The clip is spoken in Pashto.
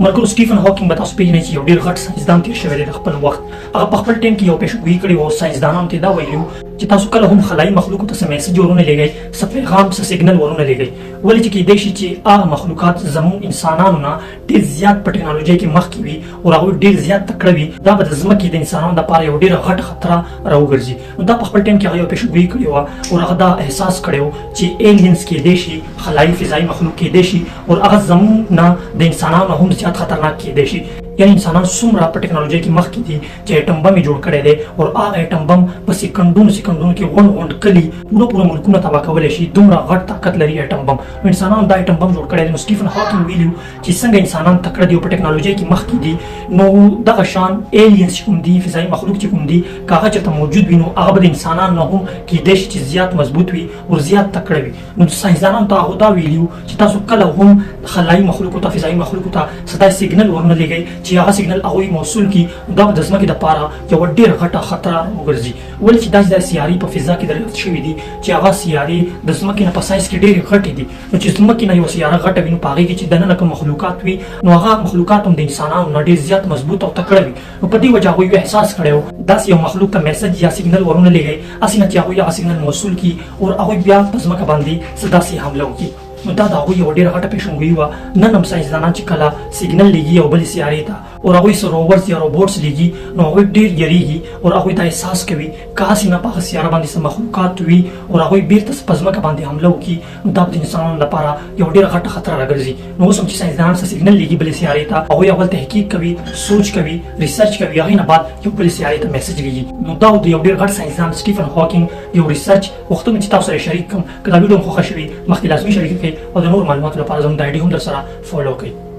ملګرو سټیفن هاکینګ به تاسو پیژنئ چې یو ډېر غټ ساینسدان تېر شوی دی د خپل وخت. هغه په خپل ټایم کې یو پیشګویي کړې وه او ساینسدانانو ته یې دا ویلي چې تاسو کله هم خلایي مخلوقو ته څه میسج ورونه لېږئ، څه پیغام، څه سیګنل ورونه لېږئ، ولې چې کیدای شي چې هغه مخلوقات زموږ انسانانو نه ډېر زیات په ټکنالوژۍ کې مخکې وي او هغوی ډېر زیات تکړه وي، دا به د ځمکې د انسانانو دپاره یو ډېره غټه خطره راوګرځي. نو دا په خپل ټایم کې هغه یو پیشګویي کړې وه او هغه دا احساس کړی و چې ایلینز کیدای شي، خلایي فضایي مخلوق کیدای شي او هغه زموږ نه د انسانانو هم زیات خطرناک کیدای شي. یعنی انسانان څومره په ټکنالوژۍ کې مخکې دي چې اټم بم یې جوړ کړی دی او هغه اټم بم په سکندونو کې غونډ کلي پوره ملکونه تباه کولی شي. دومره غټ طاقت لري اټم بم. نو انسانانو دا اټم بم جوړ کړی دی. نو سټیفن هاکینګ ویلي چې څنګه انسانان تکړه دي او په ټکنالوژۍ کې مخکې دي، نو دغه شان ایلینز چې کوم دي، فضایي مخلوق چې کوم دي، که هغه چېرته موجود وي نو هغه به د انسانانو نه هم کیدای شي چې زیات مضبوط وي او زیات تکړه وي. نو ساینسدانانو ته هغو دا ویلي چې تاسو کله هم خلایي مخلوقو ته، فضایي مخلوقو ته څه داسې سیګنل ورونه لېږئ چې هغه سیګنل هغوی موصول کړي، دا به د ځمکې دپاره یوه ډېره غټه خطره وګرځي. ولې چې داسې سیارې په فضا کې دریافت شوي دي چې هغه سیارې د ځمکې نه په سایز کې ډېرې غټې دي. نو چې ځمکې نه یوه سیاره غټه وي نو په هغې کې چې دننه کوم مخلوقات وي نو هغه مخلوقات هم د انسانانو نه ډېر زیات مضبوط او تکړه وي. نو په دې وجه هغوی یو احساس کړی و داسې یو مخلوق ته میسج یا سیګنل ورونه لېږئ، هسې نه چې هغوی هغه سیګنل موصول کړي او هغوی بیا په ځمکه باندې څه داسې حمله وکړي. نو دا د هغوی یوه ډېره غټه پیشنګویي وه. نن هم ساینسدانان چې کله سیګنل لېږي یو بلې سیارې ته او هغوی څه روورز یا روبوټس لېږي نو هغوی ډېر یېرېږي او هغوی دا احساس کوي که هسې نه په هغه سیاره باندې څه مخلوقات وي او هغوی بېرته په ځمکه باندې حمله وکړي نو دا به د انسانانو لپاره یوه ډېره غټه خطره راګرځي. نو اوس هم چې ساینسدانان څه سیګنل لېږي بلې سیارې ته، هغوی اول تحقیق کوي، سوچ کوي، ریسرچ کوي، هغې نه بعد یو بلې سیارې ته میسج لېږي. نو دا د یو ډېر غټ ساینسدان سټیفن هاکینګ یو ریسرچ غوښتم چې تاسو سره شریک کړم. که دا ویډیو هم خوښه شوي مخکې لازمي شریک کړئ او د نور معلوماتو لپاره زموږ د آی ډي هم در سره فالو کړئ.